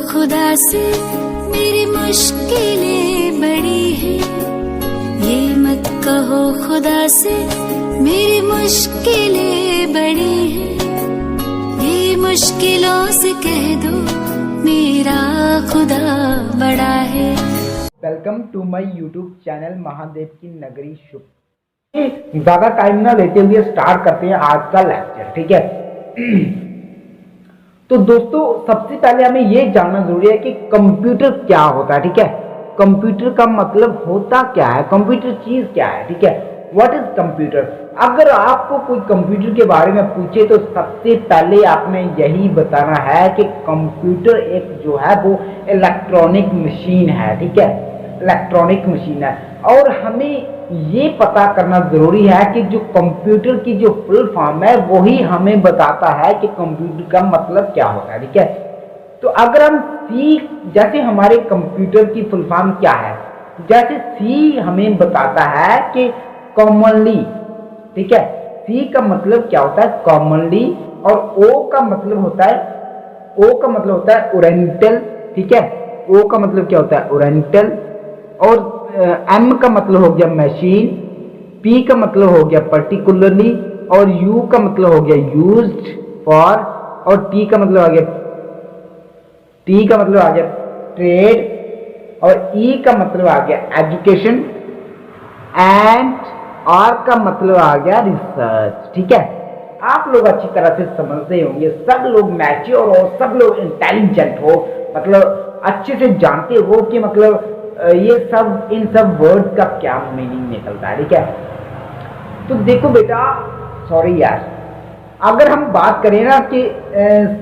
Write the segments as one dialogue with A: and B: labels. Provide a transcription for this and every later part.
A: खुदा से मेरी मुश्किलें बड़ी हैं। ये मत कहो खुदा से मेरी मुश्किलें बड़ी हैं। ये मुश्किलों से कह दो मेरा खुदा बड़ा है।
B: Welcome to my YouTube channel Mahadev की नगरी शुभ। ज़्यादा टाइम ना लेते हुए स्टार्ट करते हैं आज का लेक्चर, ठीक है। तो दोस्तों सबसे पहले हमें ये जानना जरूरी है कि कंप्यूटर क्या होता है, ठीक है। कंप्यूटर का मतलब होता क्या है, कंप्यूटर चीज क्या है, ठीक है। What is computer. अगर आपको कोई कंप्यूटर के बारे में पूछे तो सबसे पहले आपने यही बताना है कि कंप्यूटर एक जो है वो इलेक्ट्रॉनिक मशीन है, ठीक है, इलेक्ट्रॉनिक मशीन है। और हमें ये पता करना जरूरी है कि जो कंप्यूटर की जो फुल फॉर्म है वही हमें बताता है कि कंप्यूटर का मतलब क्या होता है, ठीक है। तो अगर हम सी, जैसे हमारे कंप्यूटर की फुल फॉर्म क्या है, जैसे सी हमें बताता है कि कॉमनली, ठीक है। सी का मतलब क्या होता है, कॉमनली। और ओ का मतलब होता है ओरिएंटल, ठीक है। ओ का मतलब क्या होता है, ओरिएंटल। और एम का मतलब हो गया मशीन, पी का मतलब हो गया पर्टिकुलरली, और यू का मतलब हो गया यूज्ड फॉर, और टी का मतलब आ गया ट्रेड, और ई का मतलब आ गया एजुकेशन, एंड आर का मतलब आ गया रिसर्च, ठीक है। आप लोग अच्छी तरह से समझते होंगे, सब लोग मैच्योर हो, सब लोग इंटेलिजेंट हो, मतलब अच्छे से जानते हो कि मतलब ये सब, इन सब वर्ड का क्या मीनिंग निकलता है, ठीक है। तो देखो बेटा, सॉरी यार, अगर हम बात करें ना कि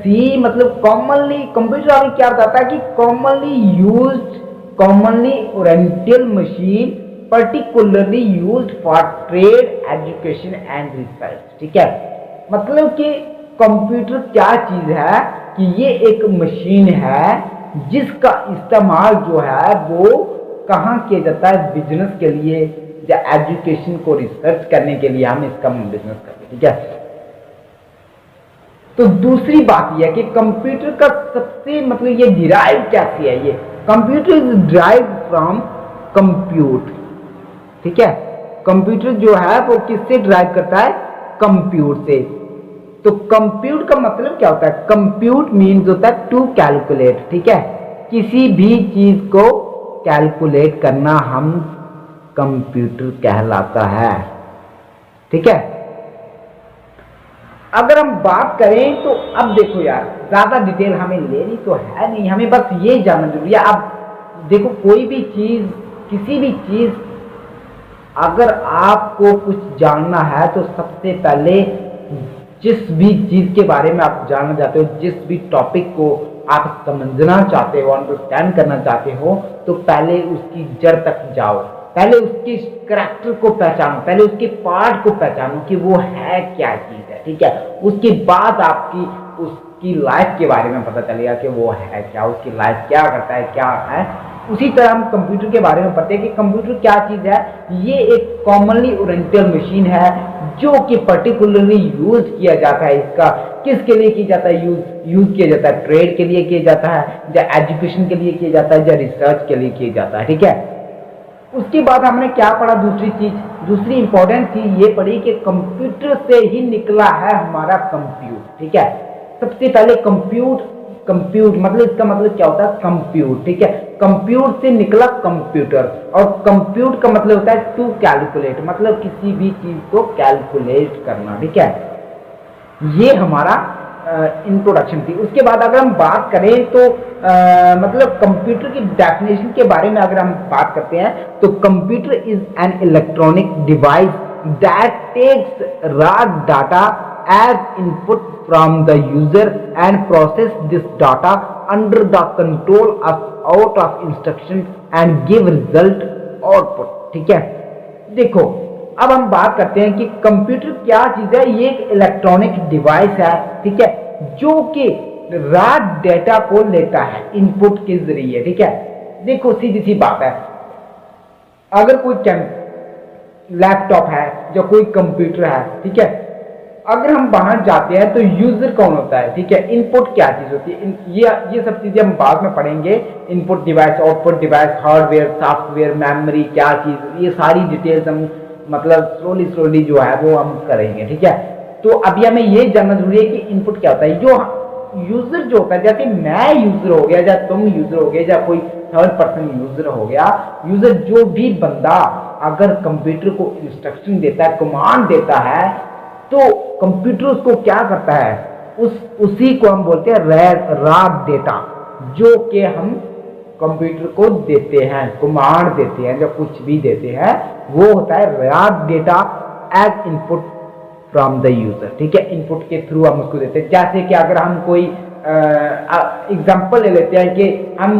B: सी मतलब कॉमनली, कंप्यूटर हमें क्या बताता है कि commonly used, commonly oriental machine, particularly used for trade, education and research, ठीक है। मतलब कि कंप्यूटर क्या चीज है कि ये एक मशीन है जिसका इस्तेमाल जो है वो कहाँ किया जाता है, बिजनेस के लिए या एजुकेशन को रिसर्च करने के लिए हम इसका बिजनेस करते हैं, ठीक है। तो दूसरी बात यह है कि कंप्यूटर का सबसे मतलब ये डिराइव कैसे है, ये computer is derive from compute, ठीक है। कंप्यूटर जो है वो किससे डिराइव करता है, कंप्यूट से। तो कंप्यूट का मतलब क्या होता है, कंप्यूट मीन्स होता है टू कैलकुलेट, ठीक है। किसी भी चीज को कैलकुलेट करना हम कंप्यूटर कहलाता है, ठीक है। अगर हम बात करें तो अब देखो यार, ज्यादा डिटेल हमें लेनी तो है नहीं, हमें बस ये जानना जरूरी है। अब देखो, कोई भी चीज, किसी भी चीज, अगर आपको कुछ जानना है तो सबसे पहले जिस भी चीज के बारे में आप जानना चाहते हो, जिस भी टॉपिक को आप समझना चाहते हो, अंडरस्टैंड करना चाहते हो, तो पहले उसकी जड़ तक जाओ, पहले उसके करैक्टर को पहचानो, पहले उसके पार्ट को पहचानो कि वो है क्या चीज है, ठीक है। उसके बाद आपकी उसकी लाइफ के बारे में पता चलेगा कि वो है क्या, उसकी लाइफ क्या करता है, क्या है। उसी तरह हम कंप्यूटर के बारे में पढ़ते हैं कि कंप्यूटर क्या चीज है। ये एक कॉमनली ओरिएंटल मशीन है जो कि पर्टिकुलरली यूज किया जाता है। इसका किसके लिए किया जाता है, यूज किया जाता है, ट्रेड के लिए किया जाता है, या एजुकेशन के लिए किया जाता है, या रिसर्च के लिए किया जाता है, ठीक है। उसके बाद हमने क्या पढ़ा, दूसरी इंपॉर्टेंट चीज ये पढ़ी कि कंप्यूटर से ही निकला है हमारा कंप्यूट, ठीक है। सबसे पहले कंप्यूट मतलब इसका मतलब क्या होता है, कंप्यूट, ठीक है। कंप्यूट से निकला कंप्यूटर, और कंप्यूट का मतलब होता है टू कैलकुलेट, मतलब किसी भी चीज को कैलकुलेट करना, ठीक है। ये हमारा इंट्रोडक्शन थी। उसके बाद अगर हम बात करें तो मतलब कंप्यूटर की डेफिनेशन के बारे में अगर हम बात करते हैं तो computer is an electronic device that takes raw data as input from the user and process this data under the control of out of instruction and give result output, ठीक है। देखो, अब हम बात करते हैं कि कंप्यूटर क्या चीज है। ये एक इलेक्ट्रॉनिक डिवाइस है, ठीक है, जो कि रॉ डेटा को लेता है इनपुट के जरिए, ठीक है। देखो सीधी सी बात है, अगर कोई लैपटॉप है या कोई कंप्यूटर है, ठीक है, अगर हम बाहर जाते हैं तो यूजर कौन होता है, ठीक है, इनपुट क्या चीज होती है, ये सब चीजें हम बाद में पढ़ेंगे। Input device, output device, hardware, software, memory क्या चीज, ये सारी डिटेल्स हम मतलब स्लोली जो है वो हम करेंगे, ठीक है। तो अभी हमें ये जानना जरूरी है कि इनपुट क्या होता है। जो यूजर जो होता है, जैसे मैं यूजर हो गया या तुम यूजर हो गए या कोई थर्ड पर्सन यूजर हो गया, यूजर जो भी बंदा अगर कंप्यूटर को इंस्ट्रक्शन देता है, कमांड देता है, तो कंप्यूटर उसको क्या करता है, उसी को हम बोलते हैं रॉ डेटा, जो कि हम कंप्यूटर को देते हैं, कमांड देते हैं, जब कुछ भी देते हैं वो होता है raw data as input from the user, ठीक है। इनपुट के थ्रू हम उसको देते हैं। जैसे कि अगर हम कोई एग्जांपल ले लेते हैं कि हम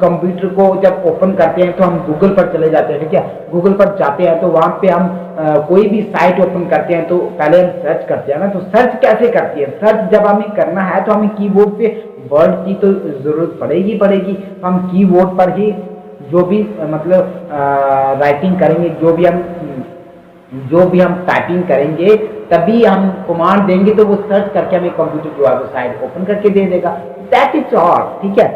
B: कंप्यूटर को जब ओपन करते हैं तो हम गूगल पर चले जाते हैं, ठीक है। गूगल पर जाते हैं तो वहाँ पे हम कोई भी साइट ओपन करते हैं तो पहले हम सर्च करते हैं ना। तो सर्च कैसे करती है, सर्च जब हमें करना है तो हमें कीबोर्ड पे वर्ड की तो जरूरत पड़ेगी। हम कीबोर्ड पर ही जो भी मतलब राइटिंग करेंगे, जो भी हम टाइपिंग करेंगे, तभी हम कमांड देंगे तो वो सर्च करके हमें कंप्यूटर जो है वो साइट ओपन करके दे देगा। दैट इज ऑल, ठीक है।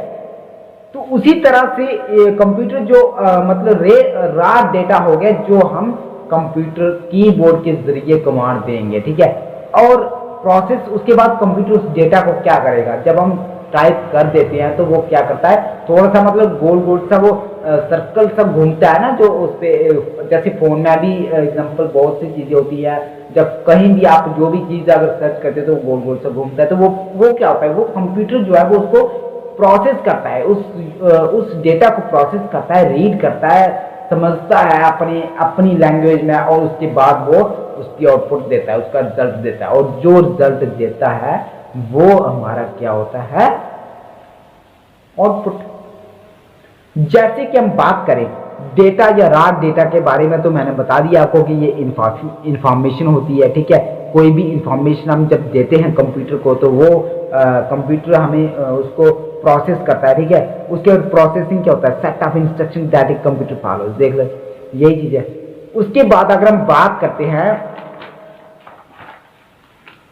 B: तो उसी तरह से कंप्यूटर जो मतलब रॉ डेटा हो गया, जो हम कंप्यूटर कीबोर्ड के जरिए कमांड देंगे, ठीक है। और प्रोसेस उसके बाद कंप्यूटर उस डेटा को क्या करेगा, जब हम टाइप कर देते हैं तो वो क्या करता है, थोड़ा सा मतलब गोल सा वो सर्कल सब घूमता है ना, जो उस पे जैसे फोन में भी एग्जांपल बहुत सी चीजें होती है, जब कहीं भी आप जो भी चीज अगर सर्च करते हो तो गोल सा घूमता है, तो वो क्या होता है, वो कंप्यूटर जो है वो उसको प्रोसेस करता है, उस डेटा को प्रोसेस करता है, रीड करता है, समझता है अपनी लैंग्वेज में, और उसके बाद वो उसकी आउटपुट देता है, उसका रिजल्ट देता है। और जो रिजल्ट देता है वो हमारा क्या होता है, आउटपुट। जैसे कि हम बात करें डेटा या रॉ डेटा के बारे में, तो मैंने बता दिया आपको कि ये इंफॉर्मेशन होती है, ठीक है। कोई भी इंफॉर्मेशन हम जब देते हैं कंप्यूटर को तो वो कंप्यूटर हमें उसको प्रोसेस करता है, ठीक है। उसके बाद प्रोसेसिंग क्या होता है, set of instruction that a computer follows, देख लो यही चीज है। उसके बाद अगर हम बात करते हैं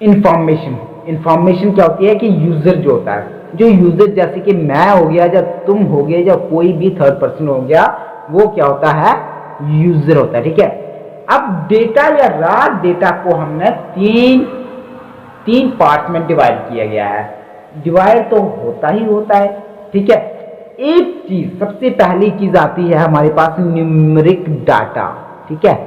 B: इंफॉर्मेशन क्या होती है कि यूजर जो होता है, जो यूजर जैसे कि मैं हो गया या तुम हो गए या कोई भी थर्ड पर्सन हो गया, वो क्या होता है, यूजर होता है, ठीक है। अब डेटा या रॉ डेटा को हमने तीन पार्ट में डिवाइड किया गया है। डिवाइड तो होता ही होता है, ठीक है। एक चीज, सबसे पहली चीज आती है हमारे पास न्यूमेरिक डाटा, ठीक है,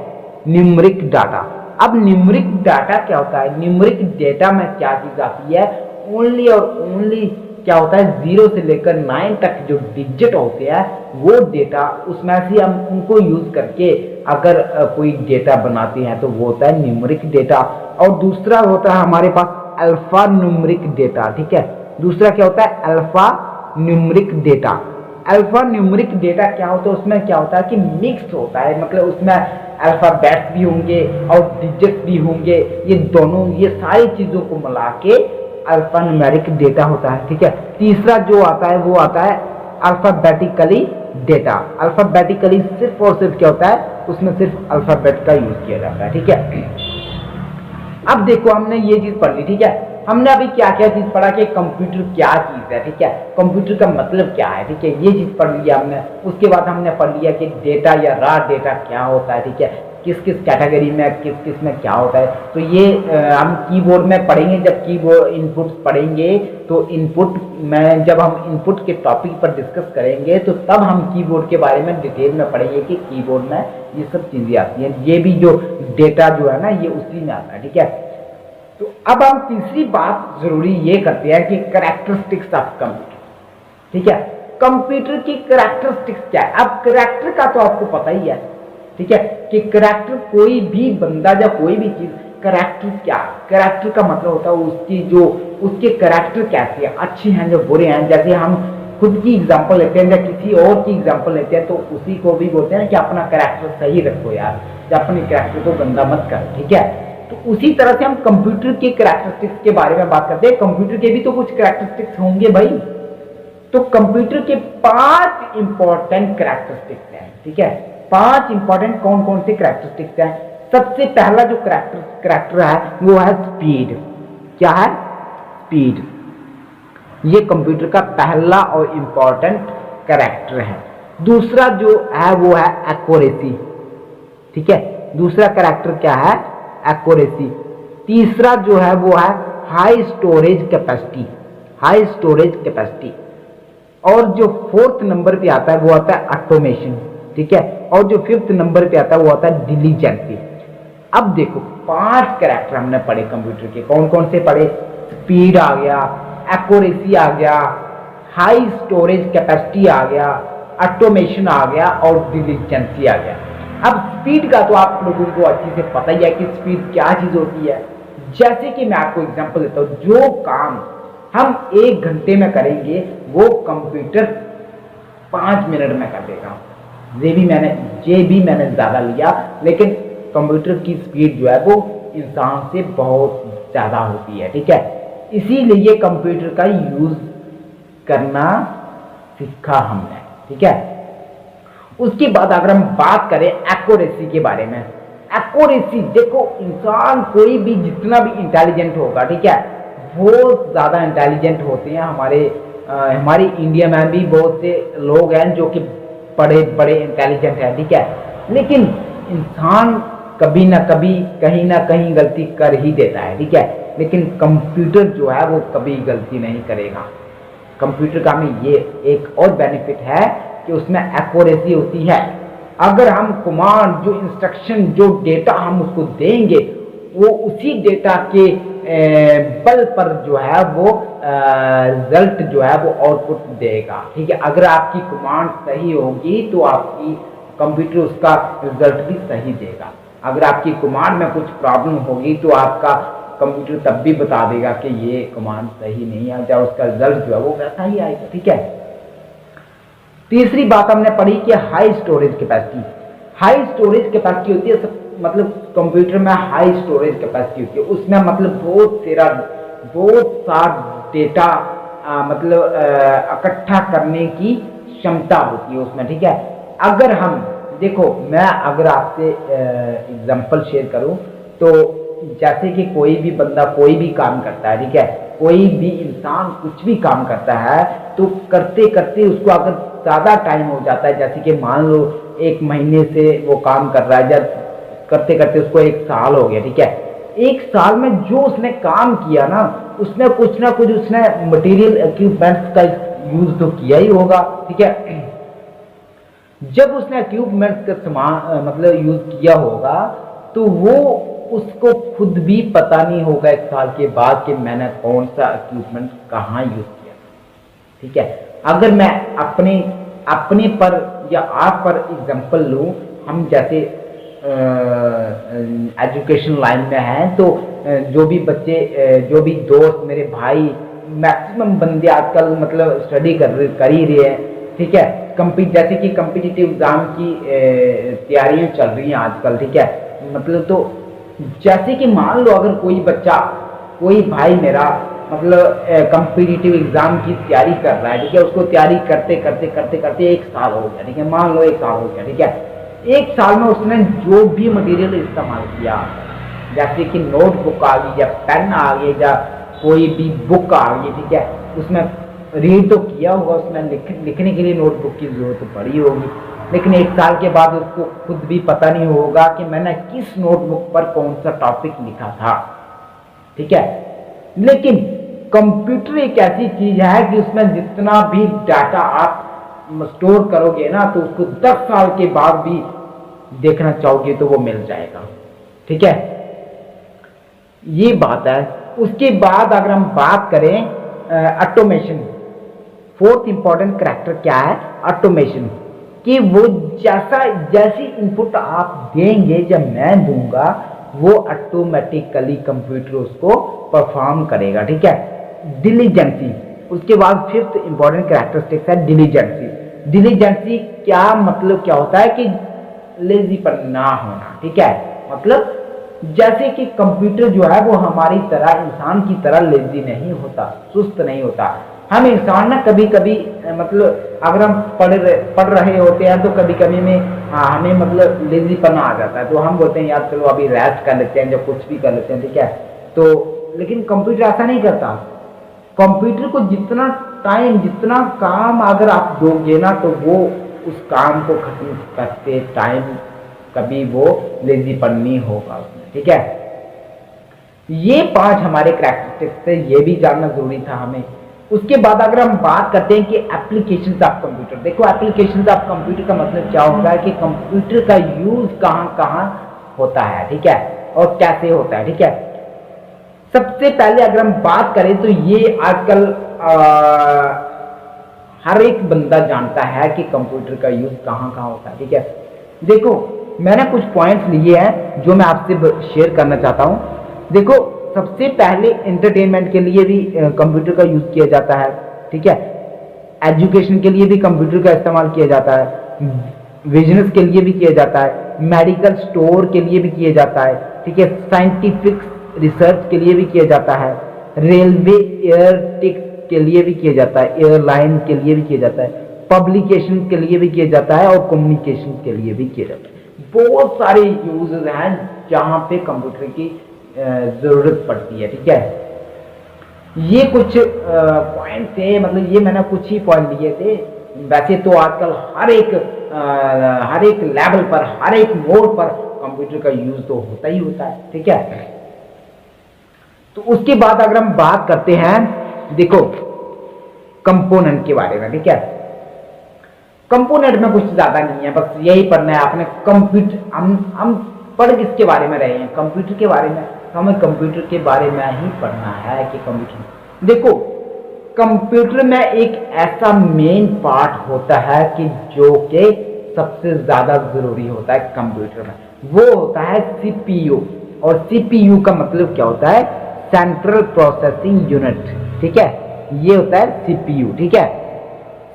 B: न्यूमेरिक डाटा। अब न्यूमेरिक डाटा क्या होता है, न्यूमेरिक डेटा में क्या चीज आती है, ओनली और ओनली क्या होता है, 0 से लेकर 9 तक जो डिजिट होते हैं वो डेटा, उसमें से हम उनको यूज करके अगर कोई डेटा बनाते हैं तो वो होता है न्यूमेरिक डेटा। और दूसरा होता है हमारे पास अल्फा न्यूमेरिक डेटा, ठीक है। दूसरा क्या होता है, alpha numeric data. Alpha numeric data क्या होता है, उसमें क्या होता है कि मिक्स होता है, मतलब उसमें अल्फाबेट्स भी होंगे और डिजिट भी होंगे, ये दोनों, ये सारी चीजों को मिला के अल्फा न्यूमेरिक डेटा होता है, ठीक है। तीसरा जो आता है वो आता है अल्फाबेटिकली डेटा। अल्फाबेटिकली सिर्फ और सिर्फ क्या होता है, उसमें सिर्फ अल्फाबेट का यूज किया जाता है, ठीक है। अब देखो हमने ये चीज पढ़ ली, ठीक है। हमने अभी क्या क्या चीज पढ़ा कि कंप्यूटर क्या चीज है, ठीक है, कंप्यूटर का मतलब क्या है, ठीक है, ये चीज पढ़ लिया हमने। उसके बाद हमने पढ़ लिया कि डेटा या रॉ डेटा क्या होता है, ठीक है, किस किस कैटेगरी में किस में क्या होता है। तो ये हम कीबोर्ड में पढ़ेंगे, जब कीबोर्ड इनपुट पढ़ेंगे तो इनपुट में, जब हम इनपुट के टॉपिक पर डिस्कस करेंगे तो तब हम कीबोर्ड के बारे में डिटेल में पढ़ेंगे कि कीबोर्ड में ये सब चीजें आती हैं। ये भी जो डेटा जो है ना, ये उसी में आता है, ठीक है। तो अब हम तीसरी बात जरूरी ये करते हैं कि कैरेक्टरिस्टिक्स ऑफ कंप्यूटर, ठीक है। कंप्यूटर की कैरेक्टरिस्टिक्स क्या है। अब कैरेक्टर का तो आपको पता ही है, ठीक है, कि कैरेक्टर, कोई भी बंदा या कोई भी चीज, कैरेक्टर क्या, कैरेक्टर का मतलब होता है उसकी जो, उसके कैरेक्टर कैसे हैं, अच्छे हैं जो बुरे हैं। जैसे हम खुद की एग्जांपल लेते हैं या किसी और की एग्जांपल लेते हैं तो उसी को भी बोलते हैं कि अपना कैरेक्टर सही रखो यार, या अपने कैरेक्टर को गंदा मत कर, ठीक है। तो उसी तरह से हम कंप्यूटर के कैरेक्टरिस्टिक्स के बारे में बात करते हैं। कंप्यूटर के भी तो कुछ कैरेक्टरिस्टिक्स होंगे भाई। तो कंप्यूटर के 5 इंपॉर्टेंट कैरेक्टरिस्टिक्स हैं, ठीक है। 5 इंपॉर्टेंट कौन कौन से कैरेक्टरिस्टिक्स हैं। सबसे पहला जो करैक्टर है वो है स्पीड। क्या है? स्पीड। ये कंप्यूटर का पहला और इम्पोर्टेंट करैक्टर है। दूसरा जो है वो है एक्यूरेसी। ठीक है, दूसरा करैक्टर क्या है? एक्यूरेसी। तीसरा जो है वो है high storage capacity. High storage capacity. और जो फोर्थ नंबर पे आता है वो आता है ऑटोमेशन। ठीक है, और जो फिफ्थ नंबर पे आता है वो आता है डिलीजेंसी। अब देखो 5 करैक्टर हमने पढ़े कंप्यूटर के। कौन कौन से पढ़े? स्पीड आ गया, एक्यूरेसी आ गया, हाई स्टोरेज कैपेसिटी आ गया, ऑटोमेशन आ गया और डिलीजेंसी आ गया। अब स्पीड का तो आप लोगों को अच्छे से पता ही है कि स्पीड क्या चीज होती है। जैसे कि मैं आपको एग्जांपल देता हूं, जो काम हम 1 घंटे में करेंगे वो कंप्यूटर 5 मिनट में कर देगा। ये भी मैंने ज्यादा लिया, लेकिन कंप्यूटर की स्पीड जो है वो इंसान से बहुत ज्यादा होती है। ठीक है, इसीलिए कंप्यूटर का यूज करना सीखा हमने। ठीक है, उसके बाद अगर हम बात करें एक्यूरेसी के बारे में, एक्यूरेसी देखो, इंसान कोई भी जितना भी इंटेलिजेंट होगा, ठीक है, बहुत ज़्यादा इंटेलिजेंट होते हैं। हमारी इंडिया में भी बहुत से लोग हैं जो कि बड़े बड़े इंटेलिजेंट हैं। ठीक है, लेकिन इंसान कभी ना कभी कहीं ना कहीं गलती कर ही देता है। ठीक है, लेकिन कंप्यूटर जो है वो कभी गलती नहीं करेगा। कंप्यूटर का में ये एक और बेनिफिट है कि उसमें एक्यूरेसी होती है। अगर हम कमांड, जो इंस्ट्रक्शन, जो डेटा हम उसको देंगे, वो उसी डेटा के बल पर जो है वो रिजल्ट जो है वो आउटपुट देगा। ठीक है, अगर आपकी कमांड सही होगी तो आपकी कंप्यूटर उसका रिजल्ट भी सही देगा। अगर आपकी कमांड में कुछ प्रॉब्लम होगी तो आपका कंप्यूटर तब भी बता देगा कि ये कमांड सही नहीं है, या उसका रिजल्ट जो है वो वैसा ही आएगा। ठीक है, तीसरी बात हमने पढ़ी कि high storage capacity. High storage capacity होती है, मतलब कंप्यूटर में हाई स्टोरेज कैपेसिटी होती है, उसमें मतलब बहुत सा डेटा मतलब इकट्ठा करने की क्षमता होती है उसमें। ठीक है, अगर हम देखो, मैं अगर आपसे एग्जांपल शेयर करूं तो जैसे कि कोई भी बंदा कोई भी काम करता है, ठीक है, कोई भी इंसान कुछ भी काम करता है तो करते करते उसको अगर ज़्यादा टाइम हो जाता है, जैसे कि मान लो 1 महीने से वो काम कर रहा है, जब करते करते उसको 1 साल हो गया। ठीक है, 1 साल में जो उसने काम किया ना, उसने कुछ ना कुछ उसने मटेरियल इक्विपमेंट्स का यूज तो किया ही होगा। ठीक है, जब उसने इक्विपमेंट्स का सामान मतलब यूज किया होगा तो वो उसको खुद भी पता नहीं होगा 1 साल के बाद कि मैंने कौन सा इक्विपमेंट कहाँ यूज किया। ठीक है, अगर मैं अपने पर या आप पर एग्जांपल लूँ, हम जैसे एजुकेशन लाइन में हैं तो जो भी बच्चे, जो भी दोस्त, मेरे भाई, मैक्सिमम बंदे आजकल मतलब स्टडी कर ही रहे हैं। ठीक है, जैसे कि कॉम्पिटिटिव एग्जाम की तैयारियां चल रही हैं आजकल। ठीक है, मतलब तो जैसे कि मान लो अगर कोई बच्चा, कोई भाई मेरा मतलब कॉम्पिटिटिव एग्जाम की तैयारी कर रहा है। ठीक है, उसको तैयारी करते करते करते करते 1 साल हो गया। ठीक है, मान लो 1 साल हो गया। ठीक है, 1 साल में उसने जो भी मटेरियल इस्तेमाल किया, जैसे कि नोटबुक आ गई या पेन आ गई या कोई भी बुक आ गई, ठीक है, उसमें रीड तो किया होगा, उसमें लिखने के लिए नोटबुक की जरूरत पड़ी होगी, लेकिन 1 साल के बाद उसको खुद भी पता नहीं होगा कि मैंने किस नोटबुक पर कौन सा टॉपिक लिखा था। ठीक है, लेकिन कंप्यूटर एक ऐसी चीज है कि उसमें जितना भी डाटा आप स्टोर करोगे ना, तो उसको 10 साल के बाद भी देखना चाहोगे तो वो मिल जाएगा। ठीक है, ये बात है। उसके बाद अगर हम बात करें ऑटोमेशन, फोर्थ इंपॉर्टेंट करैक्टर क्या है? ऑटोमेशन। कि वो जैसी इनपुट आप देंगे, जब मैं दूंगा, वो ऑटोमेटिकली कंप्यूटर उसको परफॉर्म करेगा। ठीक है, डिलीजेंसी। उसके बाद फिफ्थ इंपॉर्टेंट कैरेक्टरिस्टिक्स है डिलीजेंसी। डिलीजेंसी क्या मतलब क्या होता है कि लेजीपन ना होना। ठीक है, मतलब जैसे कि कंप्यूटर जो है वो हमारी तरह, इंसान की तरह लेजी नहीं होता, सुस्त नहीं होता। हम इंसान ना कभी कभी मतलब अगर हम पढ़ रहे होते हैं तो कभी कभी में हमें मतलब लेजीपना आ जाता है, तो हम बोलते हैं यार चलो अभी रेस्ट कर लेते हैं, जब कुछ भी कर लेते हैं, ठीक है। तो लेकिन कंप्यूटर ऐसा नहीं करता। कंप्यूटर को जितना टाइम, जितना काम अगर आप दोगे ना, तो वो उस काम को खत्म करते टाइम कभी वो लेजीपन नहीं होगा उसमें, ठीक है। ये 5 हमारे कैरेक्टरिस्टिक्स थे, ये भी जानना जरूरी था हमें। उसके बाद अगर हम बात करते हैं कि एप्लीकेशंस ऑफ कंप्यूटर, देखो एप्लीकेशंस ऑफ कंप्यूटर का मतलब क्या होता है कि कंप्यूटर का यूज कहाँ कहाँ होता है, ठीक है, और कैसे होता है, ठीक है। सबसे पहले अगर हम बात करें तो ये आजकल हर एक बंदा जानता है कि कंप्यूटर का यूज कहाँ कहाँ होता है, ठीक है। देखो मैंने कुछ पॉइंट्स लिए हैं जो मैं आपसे शेयर करना चाहता हूँ। देखो सबसे पहले एंटरटेनमेंट के लिए भी कंप्यूटर का यूज किया जाता है, ठीक है। एजुकेशन के लिए भी कंप्यूटर का इस्तेमाल किया जाता है, बिजनेस के लिए भी किया जाता है, मेडिकल स्टोर के लिए भी किया जाता है, ठीक है, साइंटिफिक रिसर्च के लिए भी किया जाता है, रेलवे एयर टिकट के लिए भी किया जाता है, एयरलाइन के लिए भी किया जाता है, पब्लिकेशन के लिए भी किया जाता है, और कम्युनिकेशन के लिए भी किया जाता है। बहुत सारे यूजेस हैं जहाँ पे कंप्यूटर की जरूरत पड़ती है, ठीक है। ये कुछ पॉइंट थे, मतलब ये मैंने कुछ ही पॉइंट लिए थे। वैसे तो आजकल हर एक लेवल पर, हर एक मोड पर कंप्यूटर का यूज तो होता ही होता है, ठीक है। तो उसके बाद अगर हम बात करते हैं, देखो कंपोनेंट के बारे में, ठीक है। कंपोनेंट में कुछ ज्यादा नहीं है, बस यही पढ़ना है आपने। कंप्यूटर हम पढ़ किसके बारे में रहे हैं? कंप्यूटर के बारे में। हमें कंप्यूटर के बारे में ही पढ़ना है कि कंप्यूटर, देखो कंप्यूटर में एक ऐसा मेन पार्ट होता है कि जो कि सबसे ज्यादा जरूरी होता है कंप्यूटर में, वो होता है सीपीयू। और सीपीयू का मतलब क्या होता है? सेंट्रल प्रोसेसिंग यूनिट, ठीक है, ये होता है सीपीयू, ठीक है।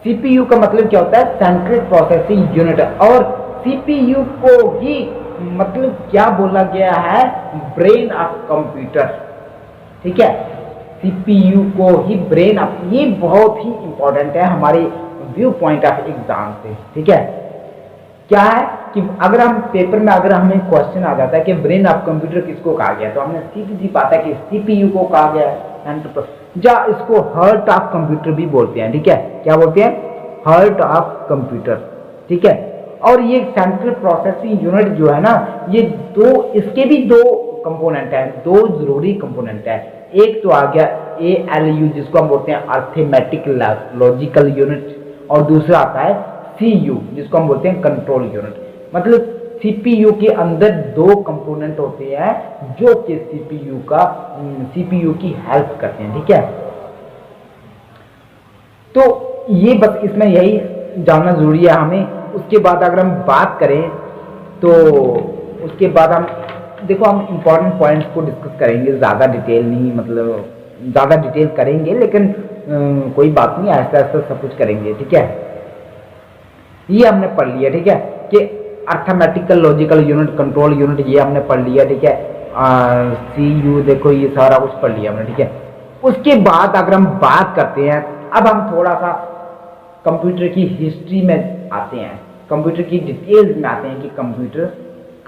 B: सीपीयू का मतलब क्या होता है? Central processing unit. और सीपीयू को ही मतलब क्या बोला गया है? ब्रेन ऑफ कंप्यूटर, ठीक है। सीपीयू को ही ब्रेन ऑफ, ये बहुत ही इंपॉर्टेंट है हमारे व्यू पॉइंट ऑफ एग्जाम से, ठीक है। क्या है कि अगर हम पेपर में, अगर हमें क्वेश्चन आ जाता है कि ब्रेन ऑफ कंप्यूटर किसको कहा गया, तो हमने सीधी सी बात है कि सीपीयू को कहा गया है। या इसको हार्ट ऑफ कंप्यूटर भी बोलते हैं, ठीक है। क्या बोलते हैं? हार्ट ऑफ कंप्यूटर, ठीक है। और ये सेंट्रल प्रोसेसिंग यूनिट जो है ना, ये इसके भी दो कंपोनेंट है, दो जरूरी कंपोनेंट है। एक तो आ गया ALU जिसको हम बोलते हैं अर्थमेटिक लॉजिकल यूनिट, और दूसरा आता है CU जिसको हम बोलते हैं कंट्रोल यूनिट। मतलब CPU के अंदर दो कंपोनेंट होते हैं जो कि CPU की हेल्प करते हैं, ठीक है। तो ये बस इसमें यही जानना जरूरी है हमें। उसके बाद अगर हम बात करें तो उसके बाद हम देखो हम इंपॉर्टेंट पॉइंट्स को डिस्कस करेंगे, ज़्यादा डिटेल नहीं, मतलब ज़्यादा डिटेल करेंगे लेकिन कोई बात नहीं, ऐसा ऐसा सब कुछ करेंगे, ठीक है। ये हमने पढ़ लिया, ठीक है, कि arithmetical logical unit, control unit, ये हमने पढ़ लिया, ठीक है। CU देखो ये सारा कुछ पढ़ लिया हमने, ठीक है। उसके बाद अगर हम बात करते हैं, अब हम थोड़ा सा कंप्यूटर की हिस्ट्री में आते हैं, कंप्यूटर की डिटेल्स में आते हैं कि कंप्यूटर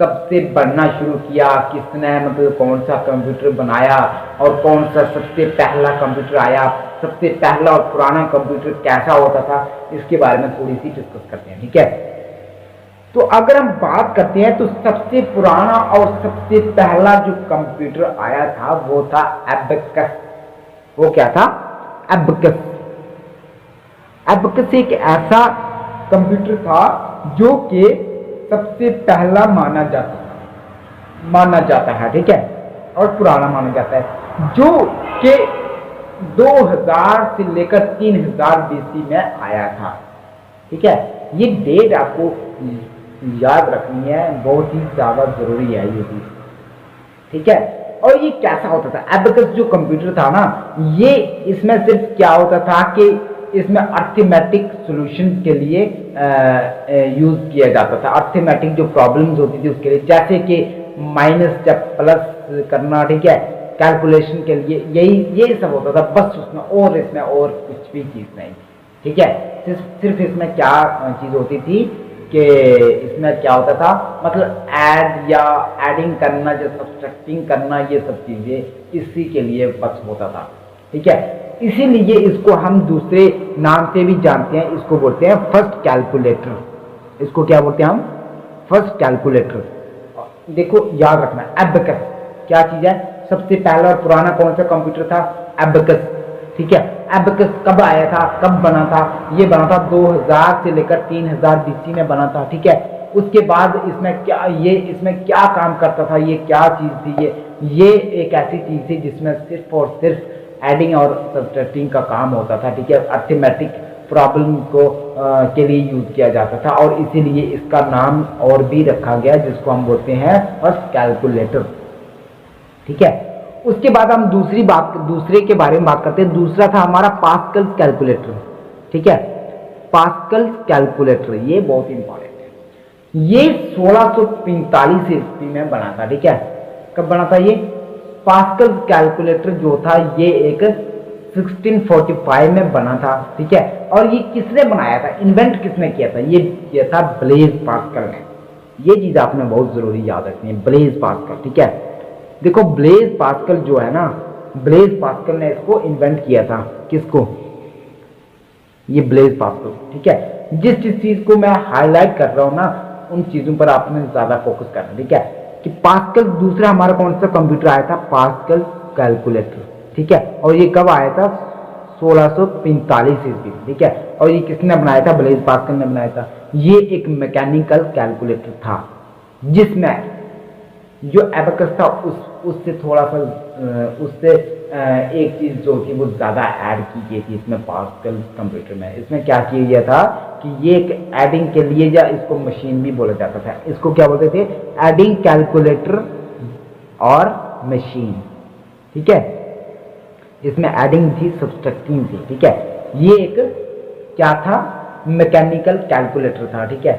B: कब से बनना शुरू किया, किसने मतलब कौन सा कंप्यूटर बनाया, और कौन सा सबसे पहला कंप्यूटर आया, सबसे पहला और पुराना कंप्यूटर कैसा होता था, इसके बारे में थोड़ी सी डिस्कस करते हैं, ठीक है। तो अगर हम बात करते हैं तो सबसे पुराना और सबसे पहला जो कंप्यूटर आया था वो था एबेकस। वो क्या था? एबेकस। एबेकस एक ऐसा कंप्यूटर था जो कि सबसे पहला माना जाता है, ठीक है, और पुराना माना जाता है, जो कि 2000 से लेकर 3000 BC में आया था, ठीक है। ये डेट आपको याद रखनी है, बहुत ही ज्यादा जरूरी है ये चीज, ठीक है। और ये कैसा होता था? एबेकस जो कंप्यूटर था ना, ये इसमें सिर्फ क्या होता था कि इसमें अर्थमेटिक सॉल्यूशन के लिए यूज किया जाता था। अर्थमेटिक जो प्रॉब्लम्स होती थी उसके लिए, जैसे कि माइनस जब प्लस करना, ठीक है, कैलकुलेशन के लिए यही सब होता था बस, उसमें और इसमें और कुछ भी चीज़ नहीं। ठीक है, सिर्फ इसमें क्या चीज़ होती थी कि इसमें क्या होता था, मतलब ऐड या एडिंग करना, जो सब्ट्रैक्टिंग करना, ये सब चीज़ें इसी के लिए बस होता था। ठीक है, इसीलिए इसको हम दूसरे नाम से भी जानते हैं, इसको बोलते हैं फर्स्ट कैलकुलेटर। इसको क्या बोलते हैं हम? First calculator. देखो याद रखना, एबेकस क्या चीज़ है? सबसे पहला और पुराना कौन सा कंप्यूटर था? एबेकस। ठीक है, एबेकस कब आया था, कब बना था? ये बना था 2000 से लेकर 3000 BC में बना था। ठीक है, उसके बाद इसमें क्या काम करता था, ये क्या चीज़ थी? ये एक ऐसी चीज़ थी जिसमें सिर्फ और सिर्फ एडिंग और सब्ट्रैक्टिंग का काम होता था। ठीक है, अर्थमेटिक प्रॉब्लम को के लिए यूज किया जाता था, और इसीलिए इसका नाम और भी रखा गया, जिसको हम बोलते हैं फर्स्ट कैलकुलेटर। ठीक है, उसके बाद हम दूसरे के बारे में बात करते हैं। दूसरा था हमारा पास्कल कैलकुलेटर। ठीक है, पास्कल कैलकुलेटर ये बहुत इंपॉर्टेंट है। ये 1645 ईस्वी में बना था। ठीक है, कब बना था ये? पास्कल कैलकुलेटर जो था ये एक 1645 में बना था। ठीक है, और ये किसने बनाया था, इन्वेंट किसने किया था? ये किया था ब्लेज पास्कल ने। ये चीज़ आपने बहुत ज़रूरी याद रखनी है, ब्लेज पास्कल। ठीक है, देखो ब्लेज पास्कल जो है ना, ब्लेज पास्कल ने इसको इन्वेंट किया था। किसको? ये ब्लेज पास्कल। ठीक है, जिस चीज़ को मैं हाईलाइट कर रहा हूँ ना, उन चीज़ों पर आपने ज़्यादा फोकस करना। ठीक है, कि पास्कल दूसरा हमारा कौन सा कंप्यूटर आया था? Pascal calculator. ठीक है, और ये कब आया था? 1645 ईस्वी। ठीक है, और ये किसने बनाया था? ब्लेज पास्कल ने बनाया था। ये एक मैकेनिकल कैलकुलेटर था, जिसमें जो एबेकस था उससे थोड़ा सा एक चीज़ जो थी वो ज़्यादा ऐड की गई थी इसमें पास्कल कंप्यूटर में। इसमें क्या किया गया था कि ये एक एडिंग के लिए, या इसको मशीन भी बोला जाता था। इसको क्या बोलते थे? एडिंग कैलकुलेटर और मशीन। ठीक है, इसमें एडिंग थी, सब्ट्रैक्टिंग थी। ठीक है, ये एक क्या था? मैकेनिकल कैलकुलेटर था। ठीक है,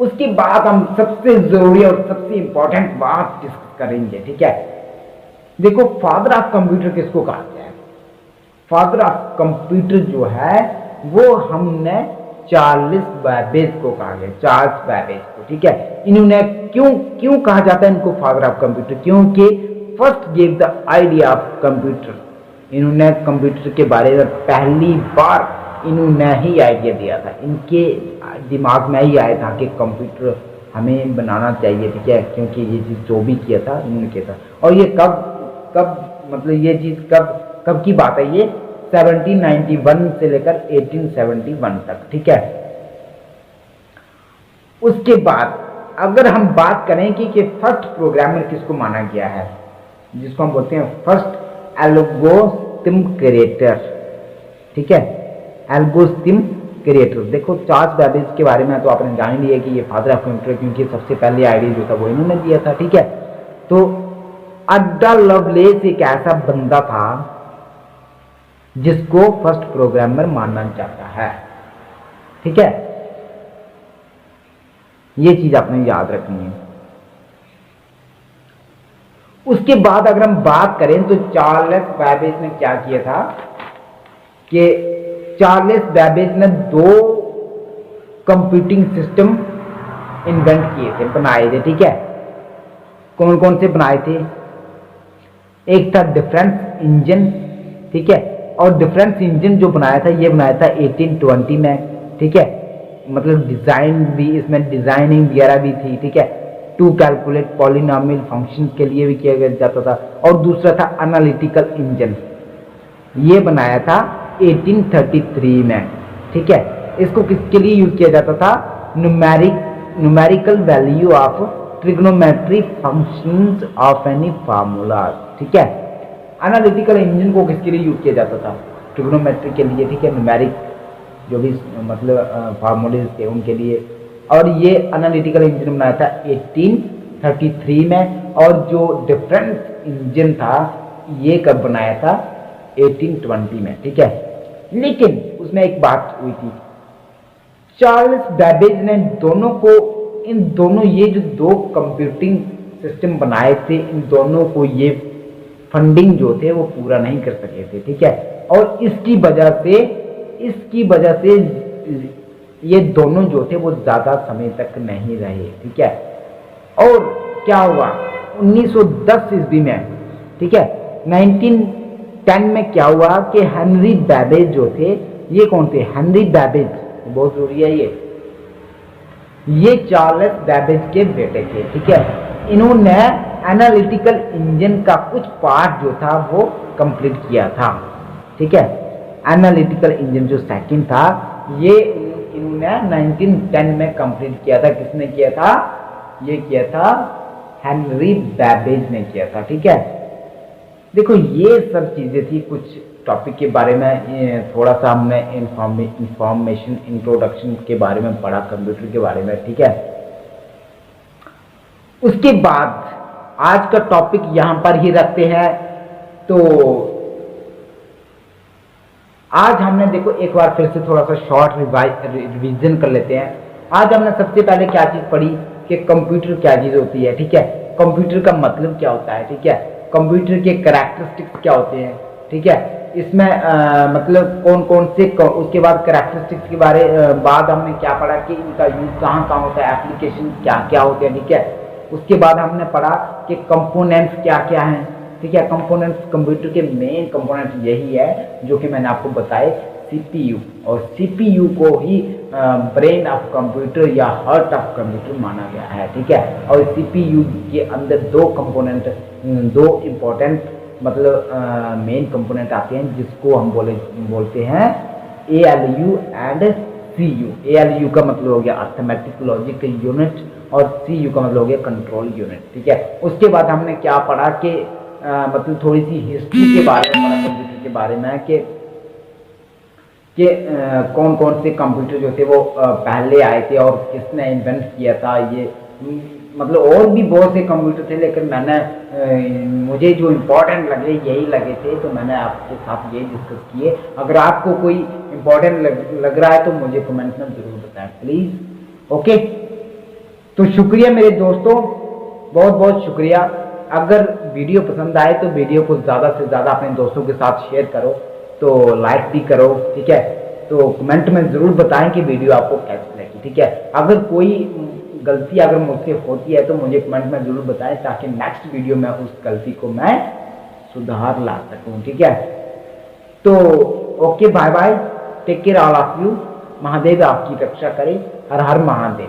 B: उसके बाद हम सबसे जरूरी और सबसे इंपॉर्टेंट बात डिस्कस करेंगे। ठीक है, देखो फादर ऑफ कंप्यूटर किसको कहते हैं? फादर ऑफ कंप्यूटर जो है वो हमने चार्ल्स बैबेज को कहा गया, चार्ल्स बैबेज को। ठीक है, इन्होंने क्यों कहा जाता है इनको फादर ऑफ कंप्यूटर? क्योंकि first gave the idea of computer. इन्होंने कंप्यूटर के बारे में पहली बार इन्होंने ही आइडिया दिया था। इनके दिमाग में ही आया था कि कंप्यूटर हमें बनाना चाहिए। ठीक है, क्योंकि ये चीज़ जो भी किया था इन्होंने किया था। और ये कब मतलब ये चीज़ कब की बात है? ये 1791 से लेकर 1871 तक। ठीक है, उसके बाद अगर हम बात करें कि फर्स्ट प्रोग्रामर किसको माना गया है, जिसको हम बोलते हैं फर्स्ट एल्गोरिथम क्रिएटर। ठीक है, एल्गोरिथम क्रिएटर। देखो चार्ल्स बैबेज के बारे में तो आपने जान ही लिया कि ये फादर ऑफ कंप्यूटर, क्योंकि सबसे पहले आइडिया जो था वो इन्होंने दिया था। ठीक है, तो अड्डा लवलेस एक ऐसा बंदा था जिसको फर्स्ट प्रोग्रामर मानना चाहता है। ठीक है, ये चीज आपने याद रखनी है। उसके बाद अगर हम बात करें तो चार्ल्स बैबेज ने क्या किया था कि चार्ल्स बैबेज ने 2 कंप्यूटिंग सिस्टम इन्वेंट किए थे, बनाए थे। ठीक है, कौन कौन से बनाए थे? एक था डिफरेंस इंजन। ठीक है, और डिफरेंस इंजन जो बनाया था ये बनाया था 1820 में। ठीक है, मतलब डिजाइन भी इसमें डिजाइनिंग वगैरह भी थी। ठीक है, टू कैलकुलेट पॉलिनोमियल फंक्शन के लिए भी किया जाता था। और दूसरा था एनालिटिकल इंजन, ये बनाया था 1833 में। ठीक है, इसको किसके लिए यूज किया जाता था? Numerical value of trigonometry functions of any formula. ठीक है, एनालिटिकल इंजन को किसके लिए यूज किया जाता था? ट्रिग्नोमेट्री के लिए। ठीक है, न्यूमेरिक जो भी मतलब फार्मूले थे उनके लिए। और ये एनालिटिकल इंजन बनाया था 1833 में, और जो डिफरेंस इंजन था ये कब बनाया था? 1820 में। ठीक है, लेकिन उसमें एक बात हुई थी, चार्ल्स बैबेज ने इन दोनों ये जो 2 कंप्यूटिंग सिस्टम बनाए थे, इन दोनों को ये फंडिंग जो थे वो पूरा नहीं कर सके थे, ठीक है। और इसकी वजह से ये दोनों जो थे वो ज़्यादा समय तक नहीं रहे, ठीक है। और क्या हुआ 1910 ईस्वी में, ठीक है, 1910 में क्या हुआ कि हेनरी बैबेज जो थे, ये कौन थे, हेनरी बैबेज, बहुत जरूरी है ये चार्ल्स बैबेज के बेटे थे, ठीक है। इन्होंने एनालिटिकल इंजन का कुछ पार्ट जो था वो कंप्लीट किया था, ठीक है। एनालिटिकल इंजन जो सेकंड था ये इन्होंने 1910 में कंप्लीट किया था। किसने किया था, ये किया था हेनरी बैबेज ने किया था, ठीक है। देखो ये सब चीजें थी, कुछ टॉपिक के बारे में थोड़ा सा हमने इंफॉर्मेशन इंट्रोडक्शन के बारे में पढ़ा, कंप्यूटर के बारे में, ठीक है। उसके बाद आज का टॉपिक यहां पर ही रखते हैं। तो आज हमने देखो एक बार फिर से थोड़ा सा शॉर्ट रिवीजन कर लेते हैं। आज हमने सबसे पहले क्या चीज पढ़ी कि कंप्यूटर क्या चीज होती है, ठीक है। कंप्यूटर का मतलब क्या होता है, ठीक है। कंप्यूटर के कैरेक्टरिस्टिक्स क्या होते हैं, ठीक है। इसमें मतलब कौन कौन से, उसके बाद कैरेक्टरिस्टिक्स के बारे बाद हमने क्या पढ़ा कि इनका यूज कहाँ कहाँ होता है, एप्लीकेशन क्या क्या होते हैं, ठीक है। उसके बाद हमने पढ़ा कि कंपोनेंट्स क्या क्या हैं, ठीक है। कंपोनेंट्स, कंप्यूटर के मेन कंपोनेंट यही है जो कि मैंने आपको बताए, सीपीयू। और सीपीयू को ही ब्रेन ऑफ कंप्यूटर या हार्ट ऑफ कंप्यूटर माना गया है, ठीक है। और सीपीयू के अंदर दो कंपोनेंट, दो इम्पोर्टेंट मतलब मेन कंपोनेंट आते हैं जिसको हम बोलते हैं ALU एंड CU। ALU का मतलब हो गया अर्थमेटिक लॉजिक यूनिट और CU का मतलब हो गया कंट्रोल यूनिट, ठीक है। उसके बाद हमने क्या पढ़ा कि मतलब थोड़ी सी हिस्ट्री के बारे में पढ़ा, कंप्यूटर के बारे में कि कौन कौन से कंप्यूटर जो थे वो पहले आए थे और किसने इन्वेंट किया था। ये मतलब और भी बहुत से कंप्यूटर थे, लेकिन मैंने मुझे जो इम्पोर्टेंट लगे यही लगे थे, तो मैंने आपके साथ यही डिस्कस किए। अगर आपको कोई इम्पोर्टेंट लग रहा है तो मुझे कमेंट में ज़रूर बताएं प्लीज़, ओके। तो शुक्रिया मेरे दोस्तों, बहुत बहुत शुक्रिया। अगर वीडियो पसंद आए तो वीडियो को ज़्यादा से ज़्यादा अपने दोस्तों के साथ शेयर करो, तो लाइक भी करो, ठीक है। तो कमेंट में ज़रूर बताएं कि वीडियो आपको कैसी लगी, ठीक है। अगर कोई गलती अगर मुझसे होती है तो मुझे कमेंट में ज़रूर बताएं, ताकि नेक्स्ट वीडियो में उस गलती को मैं सुधार ला सकूं, ठीक है। तो okay, bye bye, take care all of you. Mahadev आपकी रक्षा करे। हर हर महादेव।